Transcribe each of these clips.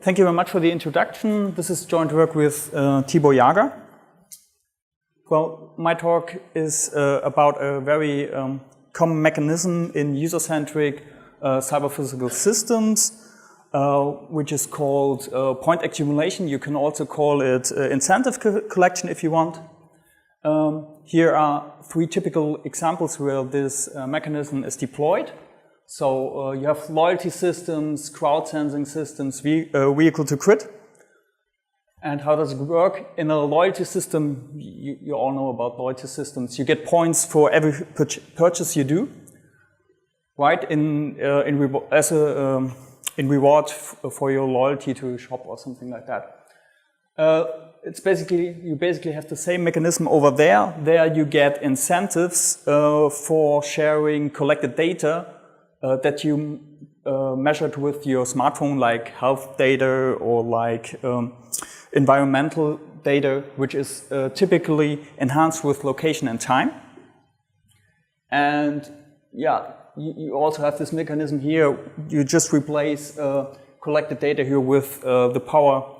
thank you very much for the introduction. This is joint work with Tibor Jager. Well, my talk is about a very common mechanism in user-centric cyber-physical systems, which is called point accumulation. You can also call it incentive collection if you want. Here are three typical examples where this mechanism is deployed. So you have loyalty systems, crowd sensing systems, vehicle to grid. And how does it work? In a loyalty system, you all know about loyalty systems. You get points for every purchase you do, right? In reward for your loyalty to a shop or something like that. You basically have the same mechanism over there. There you get incentives for sharing collected data that you measured with your smartphone, like health data or like environmental data, which is typically enhanced with location and time. And yeah, you also have this mechanism here. You just replace collected data here with the power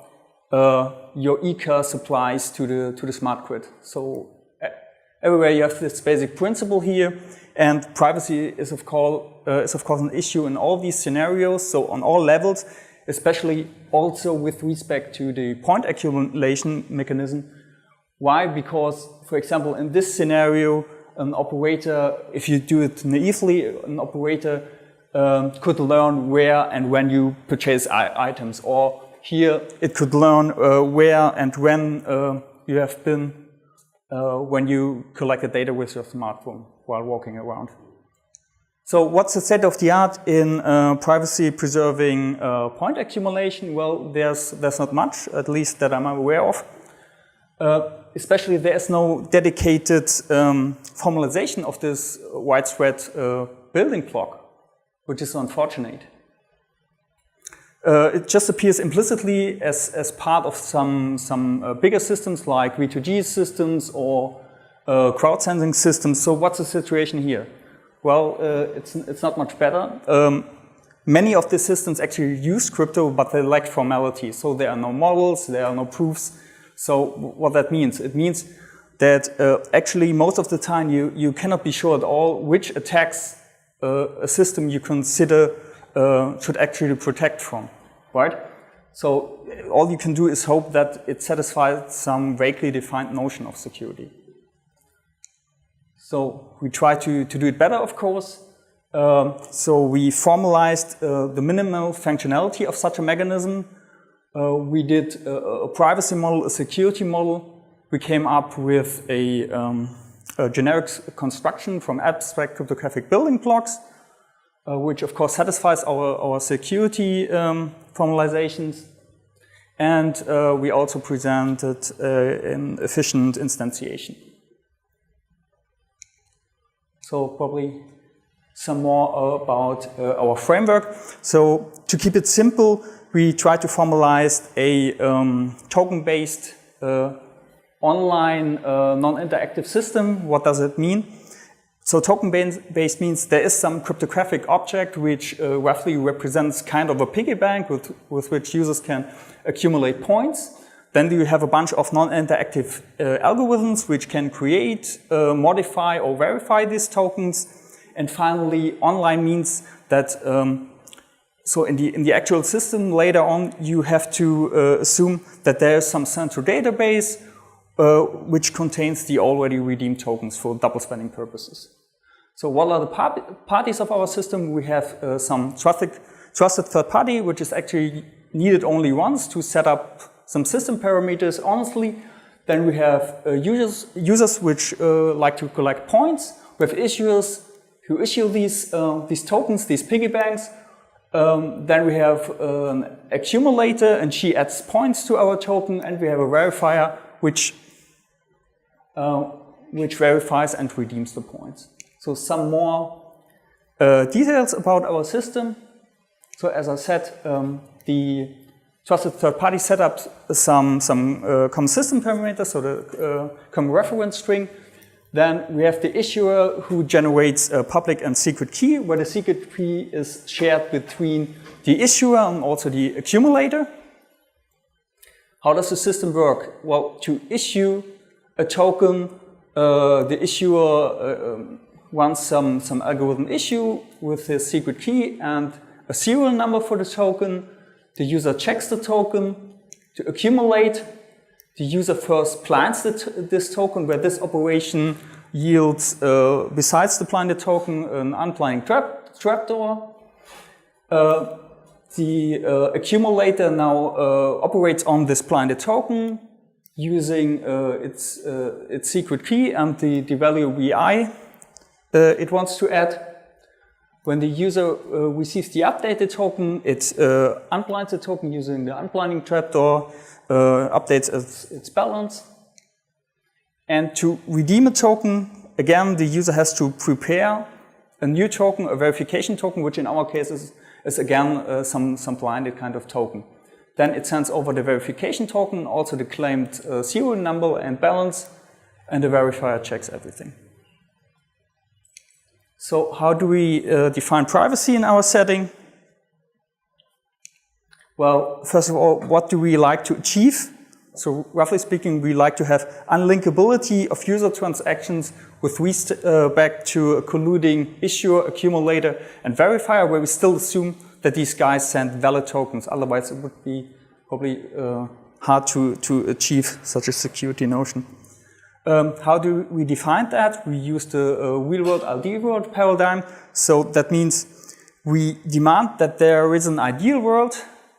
your e-car supplies to the smart grid. So everywhere you have this basic principle here, and privacy is of course an issue in all these scenarios. So on all levels, especially also with respect to the point accumulation mechanism. Why? Because, for example, in this scenario, an operator, if you do it naively, an operator could learn where and when you purchase items, or here it could learn where and when you have been when you collected data with your smartphone while walking around. So what's the state of the art in privacy preserving point accumulation? Well, there's not much, at least that I'm aware of. Especially there's no dedicated formalization of this widespread building block, which is unfortunate. It just appears implicitly as part of some bigger systems like V2G systems or crowd sensing systems. So what's the situation here? Well, it's not much better. Many of the systems actually use crypto, but they lack formality. So there are no models, there are no proofs. So what that means? It means that actually most of the time you cannot be sure at all which attacks a system you consider should actually protect from, right? So all you can do is hope that it satisfies some vaguely defined notion of security. So we try to do it better, of course. So we formalized the minimal functionality of such a mechanism. We did a privacy model, a security model. We came up with a generic construction from abstract cryptographic building blocks, which of course satisfies our security formalizations. And we also presented an efficient instantiation. So probably some more about our framework. So to keep it simple, we try to formalize a token-based online non-interactive system. What does it mean? So token-based means there is some cryptographic object which roughly represents kind of a piggy bank with which users can accumulate points. Then you have a bunch of non-interactive algorithms which can create, modify or verify these tokens. And finally, online means that so in the actual system later on, you have to assume that there is some central database which contains the already redeemed tokens for double spending purposes. So what are the parties of our system? We have some trusted third party, which is actually needed only once to set up some system parameters honestly. Then we have users which like to collect points. We have issuers who issue these tokens, these piggy banks. Then we have an accumulator, and she adds points to our token, and we have a verifier which verifies and redeems the points. So some more details about our system. So as I said, the trusted third party set up some common system parameters, so the common reference string. Then we have the issuer who generates a public and secret key, where the secret key is shared between the issuer and also the accumulator. How does the system work? Well, to issue a token, the issuer wants some algorithm issue with his secret key and a serial number for the token. The user checks the token. To accumulate, the user first blinds this token, where this operation yields, besides the blinded token, an unblinding trapdoor. The accumulator now operates on this blinded token using its secret key and the value vi it wants to add. When the user receives the updated token, it unblinds the token using the unblinding trapdoor, updates its balance. And to redeem a token, again, the user has to prepare a new token, a verification token, which in our case is again some blinded kind of token. Then it sends over the verification token, also the claimed serial number and balance, and the verifier checks everything. So how do we define privacy in our setting? Well, first of all, what do we like to achieve? So roughly speaking, we like to have unlinkability of user transactions with respect to a colluding issuer, accumulator, and verifier, where we still assume that these guys send valid tokens. Otherwise, it would be probably hard to achieve such a security notion. How do we define that? We use the real-world, ideal-world paradigm. So that means we demand that there is an ideal world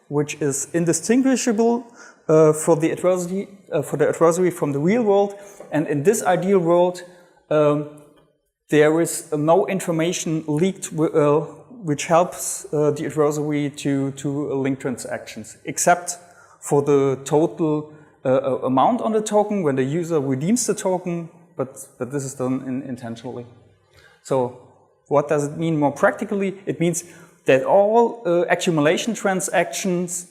which is indistinguishable for the adversary from the real world. And in this ideal world, there is no information leaked which helps the adversary to link transactions, except for the total amount on the token when the user redeems the token, but this is done intentionally. So what does it mean more practically? It means that all accumulation transactions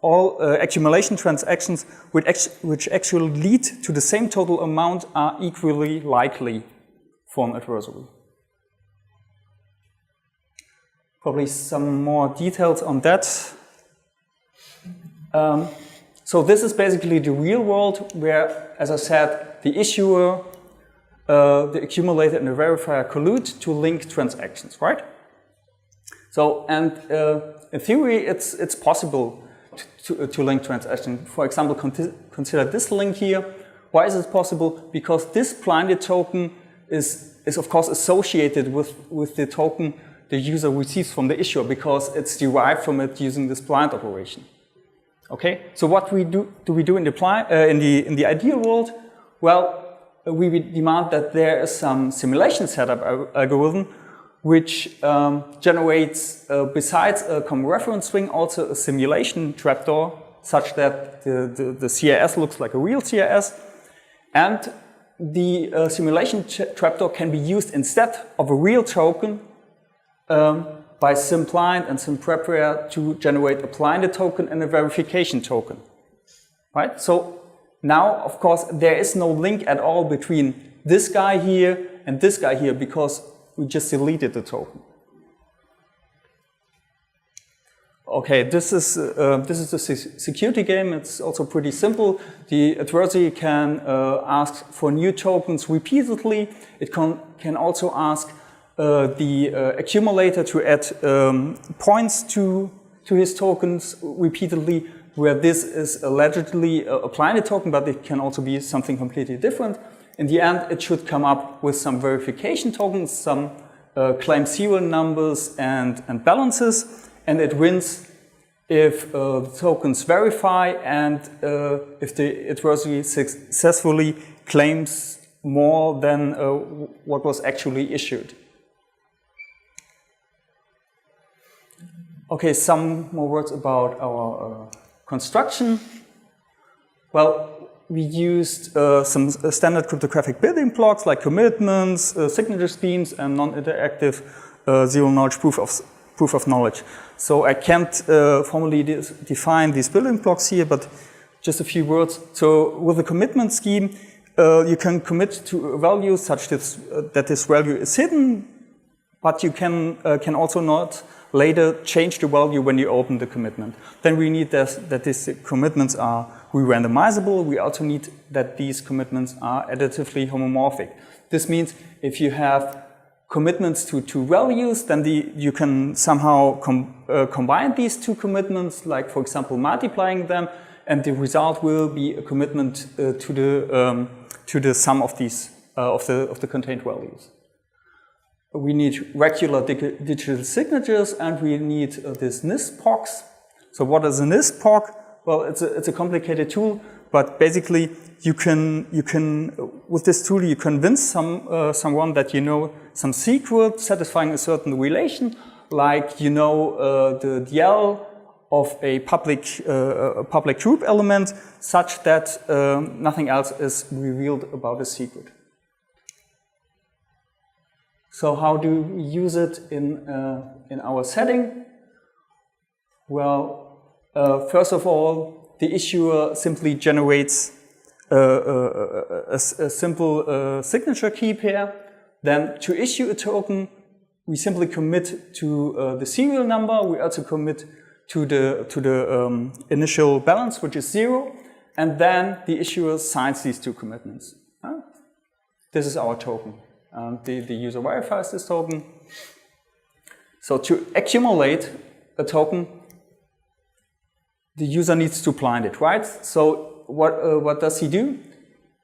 all accumulation transactions which actually lead to the same total amount are equally likely for an adversary. Probably some more details on that. So this is basically the real world where, as I said, the issuer, the accumulator, and the verifier collude to link transactions, right? So, and in theory, it's possible to link transactions. For example, consider this link here. Why is it possible? Because this blinded token is of course associated with the token the user receives from the issuer, because it's derived from it using this blind operation. Okay, so what do we do in the ideal world? Well, we demand that there is some simulation setup algorithm which generates, besides a common reference string, also a simulation trapdoor, such that the CRS looks like a real CRS, and the simulation trapdoor can be used instead of a real token by SymBlind and SymPrepare to generate a blinded token and a verification token, right? So now, of course, there is no link at all between this guy here and this guy here, because we just deleted the token. Okay, this is a security game. It's also pretty simple. The adversary can ask for new tokens repeatedly. It can also ask the accumulator to add points to his tokens repeatedly, where this is allegedly a blinded token, but it can also be something completely different. In the end, it should come up with some verification tokens, some claimed serial numbers and balances, and it wins if the tokens verify and if the adversary successfully claims more than what was actually issued. Okay, some more words about our construction. Well, we used some standard cryptographic building blocks like commitments, signature schemes, and non-interactive zero-knowledge proof of knowledge. So I can't formally define these building blocks here, but just a few words. So with a commitment scheme, you can commit to a value such that this value is hidden, but you can also not later change the value when you open the commitment. Then we need that these commitments are re-randomizable. We also need that these commitments are additively homomorphic. This means if you have commitments to two values, then you can somehow combine these two commitments, like for example multiplying them, and the result will be a commitment to the sum of these of the contained values. We need regular digital signatures, and we need this NIST-POCs. So what is a NIST-POC? Well, it's a complicated tool, but basically you can with this tool you convince someone that you know some secret satisfying a certain relation, like you know the DL of a public group element, such that nothing else is revealed about the secret. So how do we use it in our setting? Well, first of all, the issuer simply generates a simple signature key pair. Then to issue a token, we simply commit to the serial number. We also commit to the initial balance, which is 0. And then the issuer signs these two commitments. This is our token. The user verifies this token. So to accumulate a token, the user needs to blind it, right? So what does he do?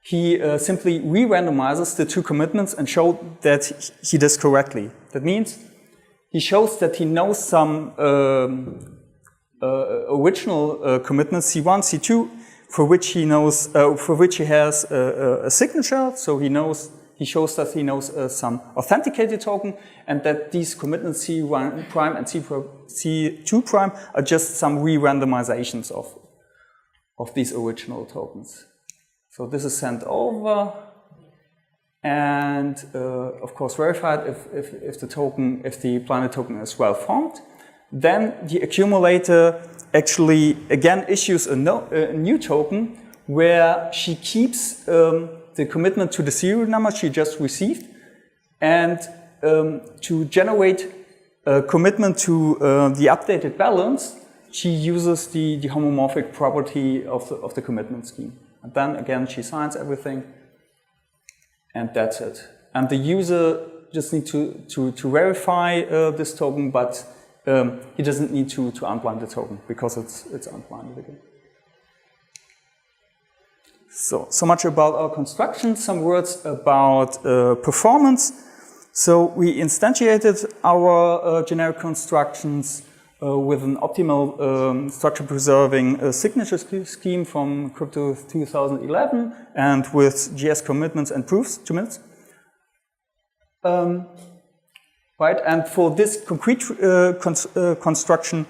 He simply re-randomizes the two commitments and shows that he does correctly. That means he shows that he knows some original commitments, C1, C2, for which he knows, for which he has a signature. So he shows that he knows some authenticated token, and that these commitments C1 prime and C2 prime are just some re-randomizations of these original tokens. So this is sent over, and of course verified if the blinded token is well formed. Then the accumulator actually again issues a new token where she keeps the commitment to the serial number she just received, and to generate a commitment to the updated balance, she uses the homomorphic property of the commitment scheme. And then again she signs everything, and that's it. And the user just needs to verify this token, but he doesn't need to unblind the token because it's unblinded again. So much about our construction. Some words about performance. So we instantiated our generic constructions with an optimal structure preserving signature scheme from Crypto 2011, and with GS commitments and proofs, 2 minutes. Right, and for this concrete construction,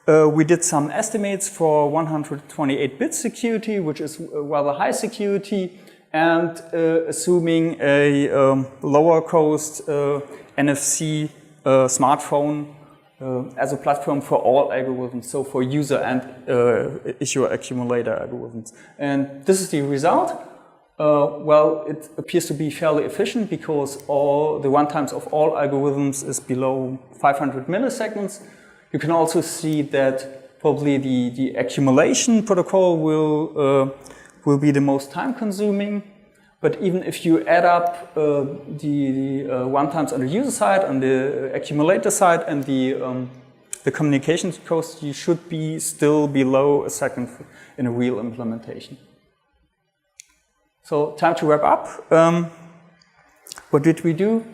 we did some estimates for 128-bit security, which is rather high security, and assuming a lower cost NFC smartphone as a platform for all algorithms, so for user and issuer accumulator algorithms. And this is the result. Well, it appears to be fairly efficient because the runtimes of all algorithms is below 500 milliseconds. You can also see that probably the accumulation protocol will be the most time consuming. But even if you add up the runtimes on the user side, on the accumulator side, and the communications cost, you should be still below a second in a real implementation. So time to wrap up. What did we do?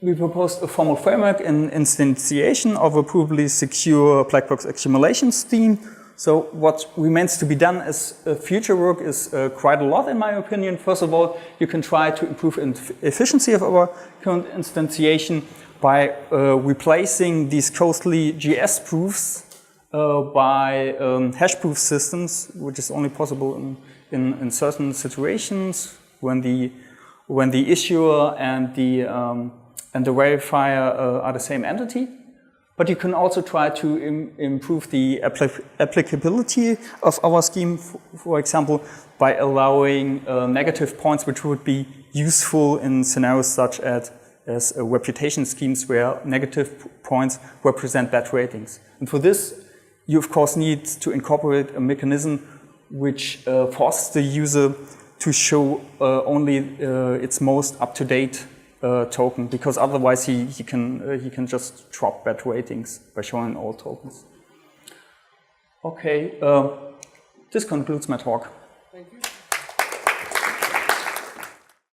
We proposed a formal framework in instantiation of a provably secure black box accumulation scheme. So what remains to be done as future work is quite a lot, in my opinion. First of all, you can try to improve efficiency of our current instantiation by replacing these costly GS proofs by hash proof systems, which is only possible in certain situations when the issuer and the verifier are the same entity. But you can also try to improve the applicability of our scheme, for example, by allowing negative points, which would be useful in scenarios such as reputation schemes where negative points represent bad ratings. And for this, you of course need to incorporate a mechanism which forces the user to show only its most up-to-date token, because otherwise he can just drop bad ratings by showing all tokens. Okay, this concludes my talk.